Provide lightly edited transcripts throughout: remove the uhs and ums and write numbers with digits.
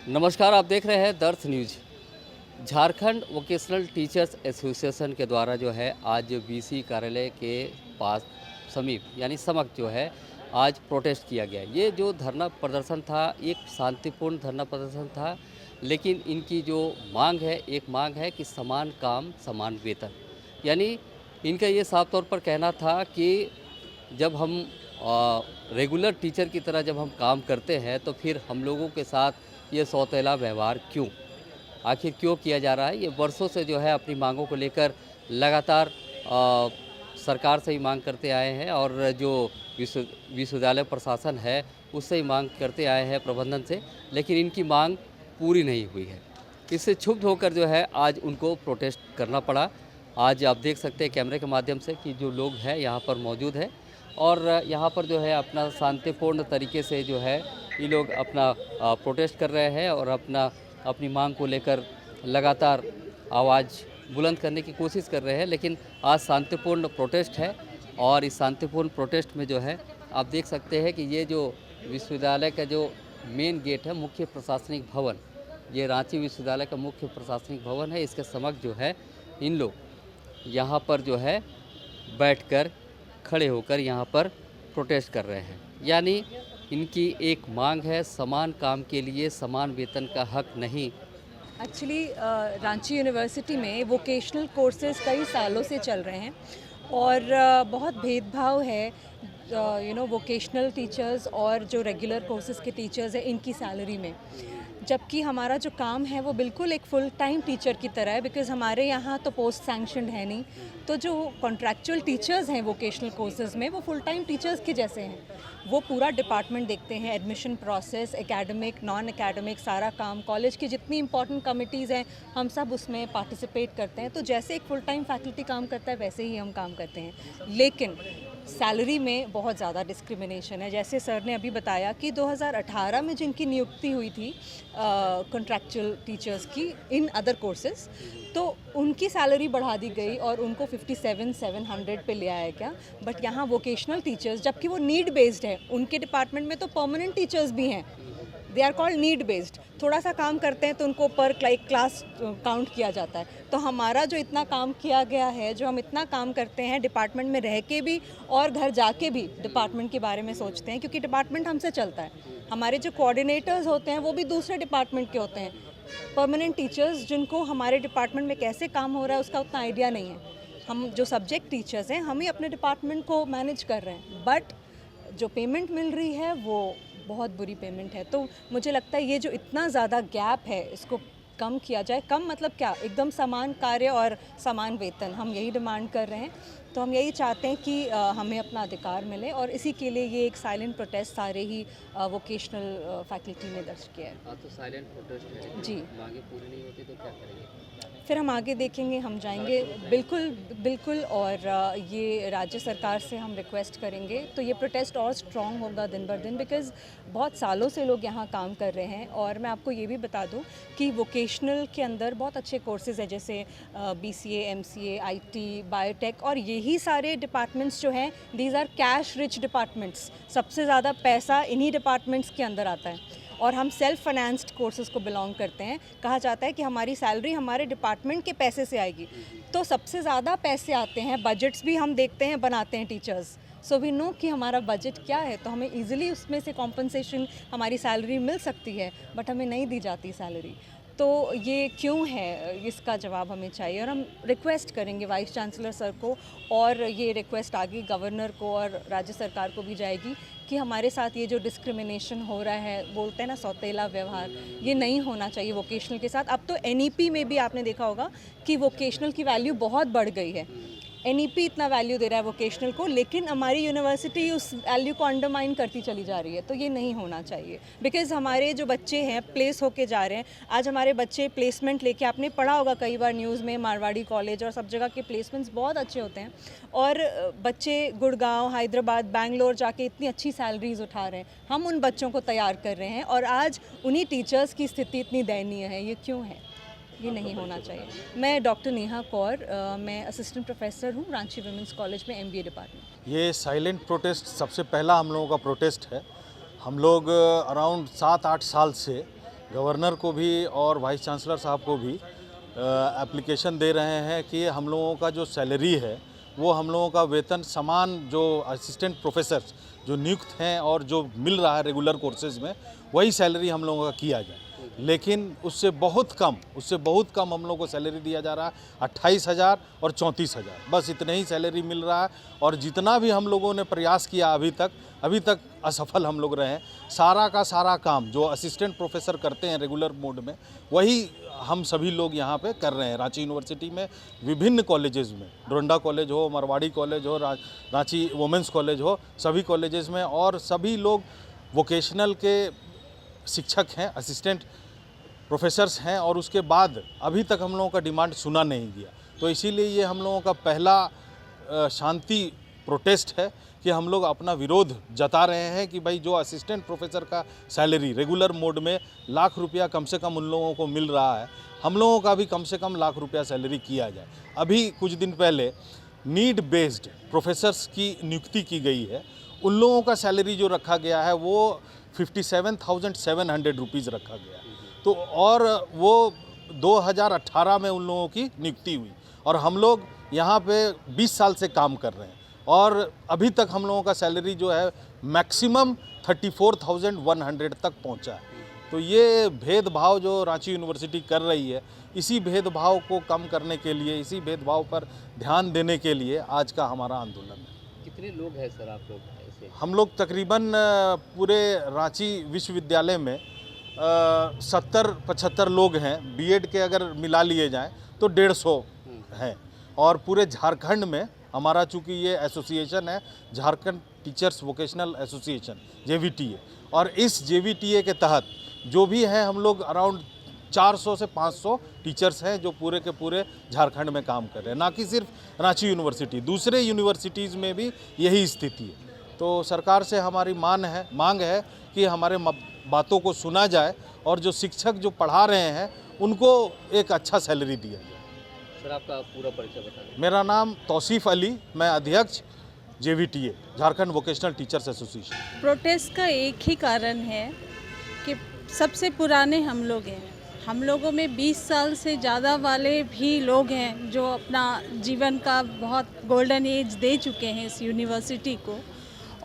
नमस्कार, आप देख रहे हैं दर्थ news. Jharkhand vocational teachers association के द्वारा जो है आज बीसी कार्यालय के पास समीप यानी समक्ष जो है आज प्रोटेस्ट किया गया। ये जो धरना प्रदर्शन था एक शांतिपूर्ण धरना प्रदर्शन था, लेकिन इनकी जो मांग है एक मांग है कि समान काम समान वेतन। यानी इनका ये साफ तौर पर कहना था कि जब हम रेगुलर टीचर की तरह जब हम काम करते हैं तो फिर हम लोगों के साथ ये सौतेला व्यवहार क्यों, आखिर क्यों किया जा रहा है। ये वर्षों से जो है अपनी मांगों को लेकर लगातार सरकार से ही मांग करते आए हैं और जो विश्वविद्यालय प्रशासन है उससे ही मांग करते आए हैं प्रबंधन से, लेकिन इनकी मांग पूरी नहीं हुई है। इससे क्षुब्ध होकर जो है आज उनको प्रोटेस्ट करना पड़ा। आज आप देख सकते हैं कैमरे के माध्यम से कि जो लोग हैं यहाँ पर मौजूद है और यहाँ पर जो है अपना शांतिपूर्ण तरीके से जो है ये लोग अपना प्रोटेस्ट कर रहे हैं और अपनी मांग को लेकर लगातार आवाज़ बुलंद करने की कोशिश कर रहे हैं। लेकिन आज शांतिपूर्ण प्रोटेस्ट है और इस शांतिपूर्ण प्रोटेस्ट में जो है आप देख सकते हैं कि ये जो विश्वविद्यालय का जो मेन गेट है, मुख्य प्रशासनिक भवन, ये रांची विश्वविद्यालय का मुख्य प्रशासनिक भवन है, इसके समक्ष जो है इन लोग यहाँ पर जो है बैठकर खड़े होकर यहाँ पर प्रोटेस्ट कर रहे हैं। यानी इनकी एक मांग है समान काम के लिए समान वेतन का हक नहीं। एक्चुअली रांची यूनिवर्सिटी में वोकेशनल कोर्सेज कई सालों से चल रहे हैं और बहुत भेदभाव है वोकेशनल टीचर्स और जो रेगुलर कोर्सेज के टीचर्स हैं इनकी सैलरी में। जबकि हमारा जो काम है वो बिल्कुल एक फुल टाइम टीचर की तरह है, बिकॉज़ हमारे यहाँ तो पोस्ट सैंक्शनड है नहीं। तो जो कॉन्ट्रैक्चुअल टीचर्स हैं वोकेशनल कोर्सेज में वो फुल टाइम टीचर्स के जैसे हैं। वो पूरा डिपार्टमेंट देखते हैं, admission process, academic, non academic, सारा काम, कॉलेज की जितनी इंपॉर्टेंट कमिटीज़ हैं हम सब उसमें पार्टिसिपेट करते हैं। तो जैसे एक फुल टाइम फैकल्टी काम करता है वैसे ही हम काम करते हैं। लेकिन सैलरी में बहुत ज़्यादा डिस्क्रिमिनेशन है। जैसे सर ने अभी बताया कि 2018 में जिनकी नियुक्ति हुई थी कॉन्ट्रैक्चुअल टीचर्स की इन अदर कोर्सेज, तो उनकी सैलरी बढ़ा दी गई और उनको 57,700 पे ले आया गया। बट यहाँ वोकेशनल टीचर्स, जबकि वो नीड बेस्ड है, उनके डिपार्टमेंट में तो परमानेंट टीचर्स भी हैं, they are called need based. थोड़ा सा काम करते हैं तो उनको पर क्लास काउंट किया जाता है। तो हमारा जो इतना काम किया गया है, जो हम इतना काम करते हैं डिपार्टमेंट में रह के भी और घर जाके भी डिपार्टमेंट के बारे में सोचते हैं, क्योंकि डिपार्टमेंट हमसे चलता है। हमारे जो कोऑर्डिनेटर्स होते हैं वो भी दूसरे डिपार्टमेंट के होते हैं। परमानेंट टीचर्स जिनको हमारे डिपार्टमेंट में कैसे काम हो रहा है उसका उतना आइडिया नहीं है। हम जो सब्जेक्ट टीचर्स हैं हम ही अपने डिपार्टमेंट को मैनेज कर रहे हैं, बट जो पेमेंट मिल रही है वो बहुत बुरी पेमेंट है। तो मुझे लगता है ये जो इतना ज़्यादा गैप है इसको कम किया जाए। कम मतलब क्या, एकदम समान कार्य और समान वेतन, हम यही डिमांड कर रहे हैं। तो हम यही चाहते हैं कि हमें अपना अधिकार मिले और इसी के लिए ये एक साइलेंट प्रोटेस्ट सारे ही वोकेशनल फैकल्टी ने दर्ज किया है। हाँ, तो साइलेंट प्रोटेस्ट है जी, मांगे पूरी नहीं होती तो क्या करेंगे? फिर हम आगे देखेंगे, हम जाएंगे बिल्कुल बिल्कुल। और ये राज्य सरकार से हम रिक्वेस्ट करेंगे तो ये प्रोटेस्ट और स्ट्रॉन्ग होगा दिन बर दिन, बिकॉज़ बहुत सालों से लोग यहाँ काम कर रहे हैं। और मैं आपको ये भी बता दूँ कि वोकेशनल के अंदर बहुत अच्छे कोर्सेज़ हैं, जैसे BCA, MCA, IT, बायोटेक, और यही सारे डिपार्टमेंट्स जो हैं these are cash rich departments. सबसे ज़्यादा पैसा इन्हीं डिपार्टमेंट्स के अंदर आता है और हम सेल्फ फाइनेंस्ड कोर्सेज़ को बिलोंग करते हैं। कहा जाता है कि हमारी सैलरी हमारे डिपार्टमेंट के पैसे से आएगी, तो सबसे ज़्यादा पैसे आते हैं। बजट्स भी हम देखते हैं, बनाते हैं टीचर्स, सो वी नो कि हमारा बजट क्या है, तो हमें इजीली उसमें से कॉम्पनसेशन हमारी सैलरी मिल सकती है, बट हमें नहीं दी जाती सैलरी। तो ये क्यों है, इसका जवाब हमें चाहिए। और हम रिक्वेस्ट करेंगे वाइस चांसलर सर को, और ये रिक्वेस्ट आगे गवर्नर को और राज्य सरकार को भी जाएगी कि हमारे साथ ये जो डिस्क्रिमिनेशन हो रहा है, बोलते हैं ना सौतेला व्यवहार, ये नहीं होना चाहिए वोकेशनल के साथ। अब तो NEP में भी आपने देखा होगा कि वोकेशनल की वैल्यू बहुत बढ़ गई है। NEP इतना वैल्यू दे रहा है वोकेशनल को, लेकिन हमारी यूनिवर्सिटी उस वैल्यू को अंडरमाइन करती चली जा रही है। तो ये नहीं होना चाहिए, बिकॉज़ हमारे जो बच्चे हैं प्लेस होके जा रहे हैं। आज हमारे बच्चे प्लेसमेंट लेके, आपने पढ़ा होगा कई बार न्यूज़ में, मारवाड़ी कॉलेज और सब जगह के प्लेसमेंट्स बहुत अच्छे होते हैं, और बच्चे गुड़गांव, हैदराबाद, बैंगलोर जाके इतनी अच्छी सैलरीज उठा रहे हैं। हम उन बच्चों को तैयार कर रहे हैं और आज उन्हीं टीचर्स की स्थिति इतनी दयनीय है। ये क्यों है? ये नहीं होना चाहिए। मैं डॉक्टर नेहा कौर, मैं असिस्टेंट प्रोफेसर हूँ रांची वुमेंस कॉलेज में MBA डिपार्टमेंट। ये साइलेंट प्रोटेस्ट सबसे पहला हम लोगों का प्रोटेस्ट है। हम लोग अराउंड 7-8 साल से गवर्नर को भी और वाइस चांसलर साहब को भी एप्लीकेशन दे रहे हैं कि हम लोगों का जो सैलरी है वो हम लोगों का वेतन समान जो असिस्टेंट प्रोफेसर जो नियुक्त हैं और जो मिल रहा है रेगुलर कोर्सेज में वही सैलरी हम लोगों का किया जाए। लेकिन उससे बहुत कम हम लोग को सैलरी दिया जा रहा है 28,000 और 34,000, बस इतने ही सैलरी मिल रहा है। और जितना भी हम लोगों ने प्रयास किया अभी तक असफल हम लोग रहे हैं। सारा का सारा काम जो असिस्टेंट प्रोफेसर करते हैं रेगुलर मोड में वही हम सभी लोग यहाँ पे कर रहे हैं। रांची यूनिवर्सिटी में विभिन्न कॉलेजेस में, डोरंडा कॉलेज हो, मारवाड़ी कॉलेज हो, रांची वुमेंस कॉलेज हो, सभी कॉलेजेस में और सभी लोग वोकेशनल के शिक्षक हैं, असिस्टेंट प्रोफेसर्स हैं और उसके बाद अभी तक हम लोगों का डिमांड सुना नहीं गया। तो इसीलिए ये हम लोगों का पहला शांति प्रोटेस्ट है कि हम लोग अपना विरोध जता रहे हैं कि भाई जो असिस्टेंट प्रोफेसर का सैलरी रेगुलर मोड में लाख रुपया कम से कम उन लोगों को मिल रहा है, हम लोगों का भी कम से कम लाख रुपया सैलरी किया जाए। अभी कुछ दिन पहले नीड बेस्ड प्रोफेसर्स की नियुक्ति की गई है, उन लोगों का सैलरी जो रखा गया है वो 57,700 रुपीज़ रखा गया। तो और वो 2018 में उन लोगों की नियुक्ति हुई और हम लोग यहाँ पे 20 साल से काम कर रहे हैं और अभी तक हम लोगों का सैलरी जो है मैक्सिमम 34,100 तक पहुँचा है। तो ये भेदभाव जो रांची यूनिवर्सिटी कर रही है, इसी भेदभाव को कम करने के लिए, इसी भेदभाव पर ध्यान देने के लिए आज का हमारा आंदोलन है। कितने लोग हैं सर आप लोग ऐसे? हम लोग तकरीबन पूरे रांची विश्वविद्यालय में 70-75 लोग हैं। बीएड के अगर मिला लिए जाएं तो 150 हैं और पूरे झारखंड में हमारा चूँकि ये एसोसिएशन है Jharkhand teachers vocational association JVTA, और इस JVTA के तहत जो भी है हम लोग अराउंड 400 से 500 टीचर्स हैं जो पूरे के पूरे झारखंड में काम कर रहे हैं, ना कि सिर्फ रांची यूनिवर्सिटी, दूसरे यूनिवर्सिटीज़ में भी यही स्थिति है। तो सरकार से हमारी मांग है कि हमारे बातों को सुना जाए और जो शिक्षक जो पढ़ा रहे हैं उनको एक अच्छा सैलरी दिया जाए। सर आपका पूरा परिचय बता दें। मेरा नाम तौसीफ अली, मैं अध्यक्ष JVTA Jharkhand vocational teachers association. Protest का एक ही कारण है कि सबसे पुराने हम लोग हैं, हम लोगों में 20 साल से ज़्यादा वाले भी लोग हैं जो अपना जीवन का बहुत गोल्डन एज दे चुके हैं इस यूनिवर्सिटी को।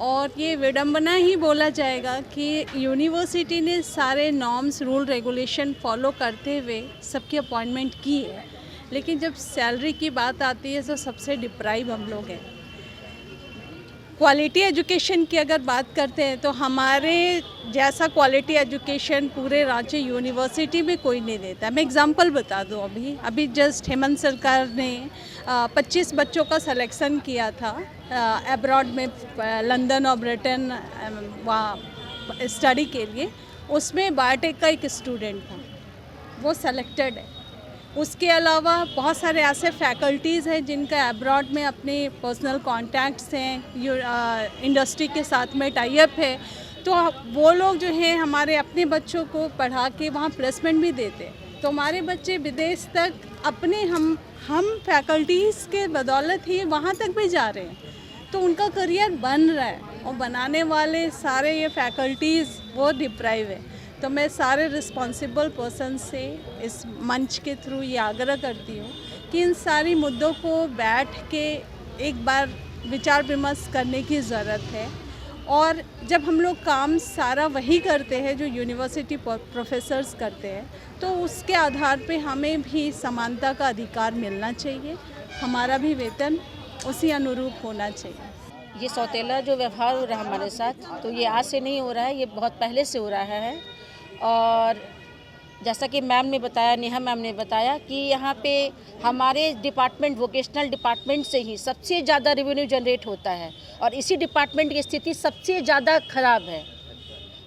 और ये विडंबना ही बोला जाएगा कि यूनिवर्सिटी ने सारे नॉर्म्स रूल रेगुलेशन फॉलो करते हुए सबकी अपॉइंटमेंट की है, लेकिन जब सैलरी की बात आती है तो सबसे डिप्राइव हम लोग हैं। क्वालिटी एजुकेशन की अगर बात करते हैं तो हमारे जैसा क्वालिटी एजुकेशन पूरे रांची यूनिवर्सिटी में कोई नहीं देता। मैं एग्जांपल बता दूं, अभी जस्ट हेमंत सरकार ने 25 बच्चों का सिलेक्शन किया था अब्रॉड में, लंदन और ब्रिटेन वहाँ स्टडी के लिए। उसमें बायोटेक का एक स्टूडेंट था, वो सेलेक्टेड है। उसके अलावा बहुत सारे ऐसे फैकल्टीज़ हैं जिनका अब्रॉड में अपने पर्सनल कॉन्टैक्ट्स हैं, इंडस्ट्री के साथ में टाई अप है, तो वो लोग जो हैं हमारे अपने बच्चों को पढ़ा के वहाँ प्लेसमेंट भी देते हैं। तो हमारे बच्चे विदेश तक अपने हम फैकल्टीज़ के बदौलत ही वहाँ तक भी जा रहे हैं, तो उनका करियर बन रहा है और बनाने वाले सारे ये फैकल्टीज़ वो डिप्राइव है। तो मैं सारे रिस्पॉन्सिबल पर्सन से इस मंच के थ्रू ये आग्रह करती हूँ कि इन सारी मुद्दों को बैठ के एक बार विचार विमर्श करने की ज़रूरत है। और जब हम लोग काम सारा वही करते हैं जो यूनिवर्सिटी प्रोफेसर्स करते हैं, तो उसके आधार पे हमें भी समानता का अधिकार मिलना चाहिए, हमारा भी वेतन उसी अनुरूप होना चाहिए। ये सौतेला जो व्यवहार हो रहा है हमारे साथ, तो ये आज से नहीं हो रहा है, ये बहुत पहले से हो रहा है। और जैसा कि मैम ने बताया, नेहा मैम ने बताया कि यहाँ पे हमारे डिपार्टमेंट वोकेशनल डिपार्टमेंट से ही सबसे ज़्यादा रेवेन्यू जनरेट होता है और इसी डिपार्टमेंट की स्थिति सबसे ज़्यादा ख़राब है।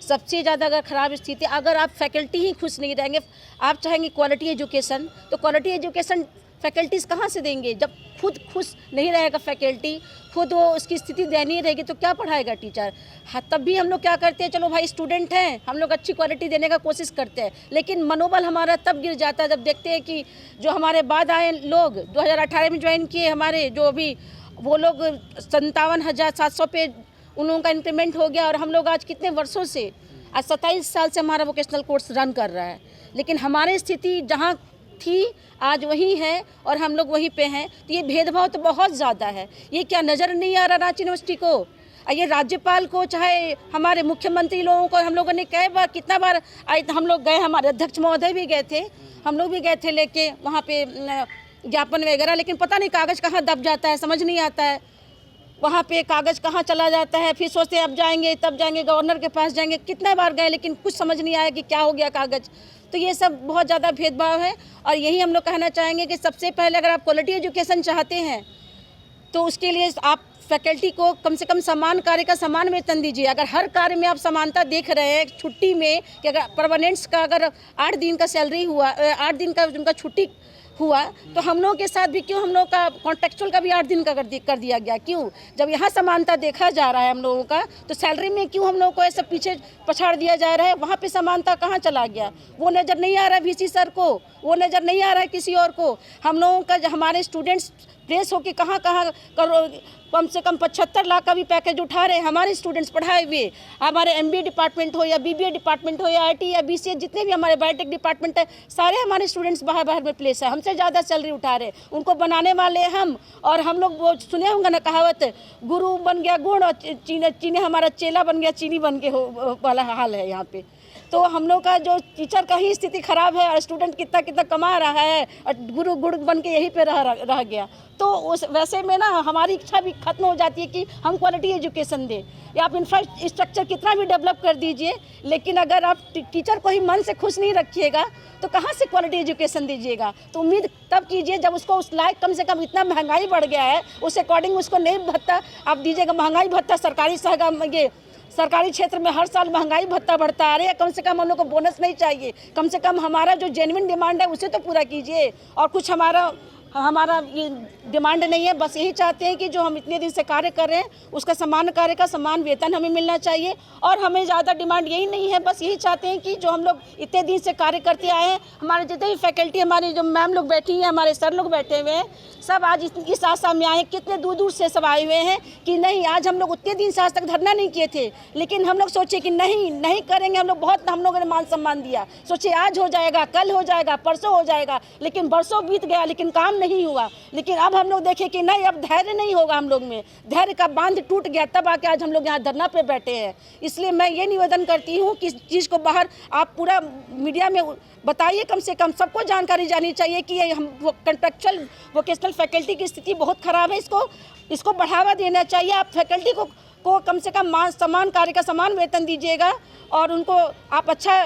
सबसे ज़्यादा अगर ख़राब स्थिति, अगर आप फैकल्टी ही खुश नहीं रहेंगे, आप चाहेंगे क्वालिटी एजुकेशन, तो क्वालिटी एजुकेशन फैकल्टीज़ कहाँ से देंगे? जब खुद खुश नहीं रहेगा फैकल्टी, खुद वो उसकी स्थिति दयनीय रहेगी तो क्या पढ़ाएगा टीचर? हाँ, तब भी हम लोग क्या करते हैं, चलो भाई स्टूडेंट हैं, हम लोग अच्छी क्वालिटी देने का कोशिश करते हैं, लेकिन मनोबल हमारा तब गिर जाता है जब देखते हैं कि जो हमारे बाद आए लोग 2018 में ज्वाइन किए हमारे, जो अभी वो लोग 57,700 पे उन लोगों का इंक्रीमेंट हो गया और हम लोग आज कितने वर्षों से आज 27 साल से हमारा वोकेशनल कोर्स रन कर रहा है, लेकिन हमारी स्थिति जहाँ थी आज वही है और हम लोग वहीं पे हैं। तो ये भेदभाव तो बहुत ज़्यादा है। ये क्या नज़र नहीं आ रहा रांची यूनिवर्सिटी को? ये राज्यपाल को, चाहे हमारे मुख्यमंत्री लोगों को, हम लोगों ने कई बार, कितना बार हम लोग गए, हमारे अध्यक्ष महोदय भी गए थे, हम लोग भी गए थे लेके वहाँ पे ज्ञापन वगैरह, लेकिन पता नहीं कागज़ कहाँ दब जाता है, समझ नहीं आता है। वहाँ पे कागज़ कहाँ चला जाता है, फिर सोचते हैं अब जाएंगे, तब जाएंगे, गवर्नर के पास जाएंगे। कितना बार गए लेकिन कुछ समझ नहीं आया कि क्या हो गया कागज़। तो ये सब बहुत ज़्यादा भेदभाव है और यही हम लोग कहना चाहेंगे कि सबसे पहले अगर आप क्वालिटी एजुकेशन चाहते हैं तो उसके लिए आप फैकल्टी को कम से कम समान कार्य का समान वेतन दीजिए। अगर हर कार्य में आप समानता देख रहे हैं, छुट्टी में कि अगर परमानेंट्स का अगर 8 दिन का सैलरी हुआ, 8 दिन का उनका छुट्टी हुआ, तो हम लोगों के साथ भी क्यों हम लोग का कॉन्टेक्चुअल का भी 8 दिन का कर दिया गया? क्यों? जब यहाँ समानता देखा जा रहा है हम लोगों का, तो सैलरी में क्यों हम लोगों को ऐसा पीछे पछाड़ दिया जा रहा है? वहाँ पे समानता कहाँ चला गया? वो नज़र नहीं आ रहा है वीसी सर को, वो नज़र नहीं आ रहा है किसी और को। हम लोगों का, हमारे स्टूडेंट्स प्रेस होके कहाँ कम से कम 75 लाख का भी पैकेज उठा रहे हैं हमारे स्टूडेंट्स पढ़ाए हुए। हमारे एमबीए डिपार्टमेंट हो या बीबीए डिपार्टमेंट हो या आईटी या बीसीए, जितने भी हमारे बायोटेक डिपार्टमेंट है, सारे हमारे स्टूडेंट्स बाहर में प्लेस है, हमसे ज़्यादा सैलरी उठा रहे हैं। उनको बनाने वाले हम, और हम लोग वो सुने होंगे ना कहावत, गुरु बन गया गुड़ और चीनी हमारा चेला बन गया चीनी बन के वाला हाल है यहाँ पे। तो हम लोग का जो टीचर का ही स्थिति खराब है और स्टूडेंट कितना कितना कमा रहा है और गुरु गुड़ बन के यहीं पे रह गया। तो उस वैसे में ना हमारी इच्छा भी खत्म हो जाती है कि हम क्वालिटी एजुकेशन दें। या आप इंफ्रास्ट्रक्चर कितना भी डेवलप कर दीजिए, लेकिन अगर आप टीचर को ही मन से खुश नहीं रखिएगा तो कहाँ से क्वालिटी एजुकेशन दीजिएगा? तो उम्मीद तब कीजिए जब उसको उस लायक, कम से कम इतना महंगाई बढ़ गया है उस अकॉर्डिंग उसको नहीं भत्ता आप दीजिएगा। महंगाई भत्ता सरकारी क्षेत्र में हर साल महंगाई भत्ता बढ़ता आ रहा है। कम से कम हम लोग को बोनस नहीं चाहिए, कम से कम हमारा जो जेन्युइन डिमांड है उसे तो पूरा कीजिए। और कुछ हमारा ये डिमांड नहीं है, बस यही चाहते हैं कि जो हम इतने दिन से कार्य कर रहे हैं उसका समान कार्य का समान वेतन हमें मिलना चाहिए। और हमें ज़्यादा डिमांड यही नहीं है, बस यही चाहते हैं कि जो हम लोग इतने दिन से कार्य करते आए हैं, हमारे जितने भी फैकल्टी, हमारी जो मैम लोग बैठी हैं, हमारे सर लोग बैठे हुए हैं, सब आज इस आशा में आए, कितने दूर दूर से सब आए हुए हैं कि नहीं, आज हम लोग उतने दिन से आज तक धरना नहीं किए थे, लेकिन हम लोग सोचे कि नहीं करेंगे। हम लोगों ने मान सम्मान दिया, सोचे आज हो जाएगा, कल हो जाएगा, परसों हो जाएगा, लेकिन बरसों बीत गया लेकिन काम नहीं हुआ। लेकिन अब हम लोग देखें कि नहीं, अब धैर्य नहीं होगा, हम लोग में धैर्य का बांध टूट गया, तब आके आज हम लोग यहाँ धरना पे बैठे हैं। इसलिए मैं ये निवेदन करती हूँ कि इस चीज़ को बाहर आप पूरा मीडिया में बताइए, कम से कम सबको जानकारी जानी चाहिए कि ये हम कॉन्ट्रेक्चुअल वोकेशनल फैकल्टी की स्थिति बहुत ख़राब है। इसको बढ़ावा देना चाहिए। आप फैकल्टी को कम से कम समान कार्य का समान वेतन दीजिएगा और उनको आप अच्छा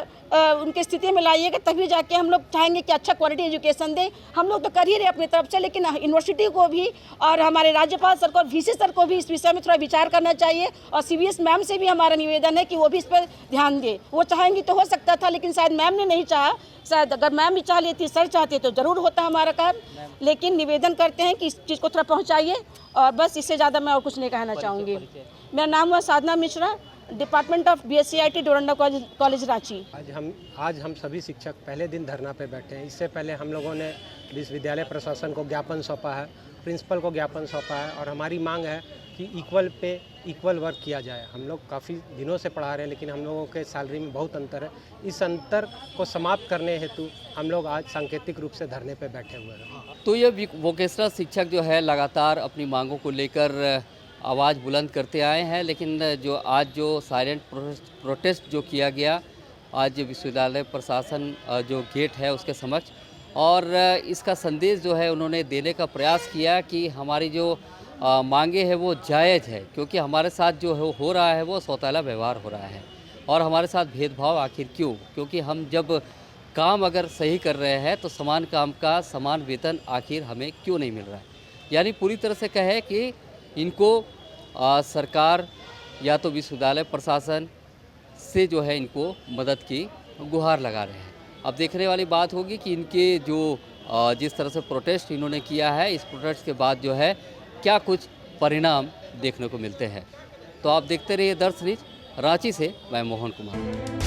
उनकी स्थिति में लाइएगा, तभी जाके हम लोग चाहेंगे कि अच्छा क्वालिटी एजुकेशन दें। हम लोग तो कर ही रहे अपनी तरफ से, लेकिन यूनिवर्सिटी को भी और हमारे राज्यपाल सर को और वीसी सर को भी इस विषय में थोड़ा विचार करना चाहिए। और सीबीएस मैम से भी हमारा निवेदन है कि वो भी इस पर ध्यान दे। वो चाहेंगी तो हो सकता था, लेकिन शायद मैम ने नहीं चाहा। शायद अगर मैम भी चाह लेती, सर चाहते तो ज़रूर होता हमारा काम। लेकिन निवेदन करते हैं कि इस चीज़ को थोड़ा पहुँचाइए और बस, इससे ज़्यादा मैं और कुछ नहीं कहना चाहूँगी। मेरा नाम हुआ Sadhna Mishra, department of BSc Doranda college Ranchi. आज हम सभी शिक्षक पहले दिन धरना पे बैठे हैं। इससे पहले हम लोगों ने विश्वविद्यालय प्रशासन को ज्ञापन सौंपा है, प्रिंसिपल को ज्ञापन सौंपा है और हमारी मांग है कि इक्वल पे इक्वल वर्क किया जाए। हम लोग काफ़ी दिनों से पढ़ा रहे हैं, लेकिन हम लोगों के सैलरी में बहुत अंतर है। इस अंतर को समाप्त करने हेतु हम लोग आज सांकेतिक रूप से धरने पे बैठे हुए हैं। तो ये वोकेशनल शिक्षक जो है लगातार अपनी मांगों को लेकर आवाज़ बुलंद करते आए हैं, लेकिन जो साइलेंट प्रोटेस्ट जो किया गया आज विश्वविद्यालय प्रशासन जो गेट है उसके समक्ष, और इसका संदेश जो है उन्होंने देने का प्रयास किया कि हमारी जो मांगे हैं वो जायज़ है, क्योंकि हमारे साथ जो है हो रहा है वो सौतेला व्यवहार हो रहा है। और हमारे साथ भेदभाव आखिर क्यों? क्योंकि हम जब काम अगर सही कर रहे हैं तो समान काम का समान वेतन आखिर हमें क्यों नहीं मिल रहा है? यानी पूरी तरह से कहे कि इनको सरकार या तो विश्वविद्यालय प्रशासन से जो है इनको मदद की गुहार लगा रहे हैं। अब देखने वाली बात होगी कि इनके जो जिस तरह से प्रोटेस्ट इन्होंने किया है, इस प्रोटेस्ट के बाद जो है क्या कुछ परिणाम देखने को मिलते हैं। तो आप देखते रहिए दर्श न्यूज़। रांची से मैं मोहन कुमार।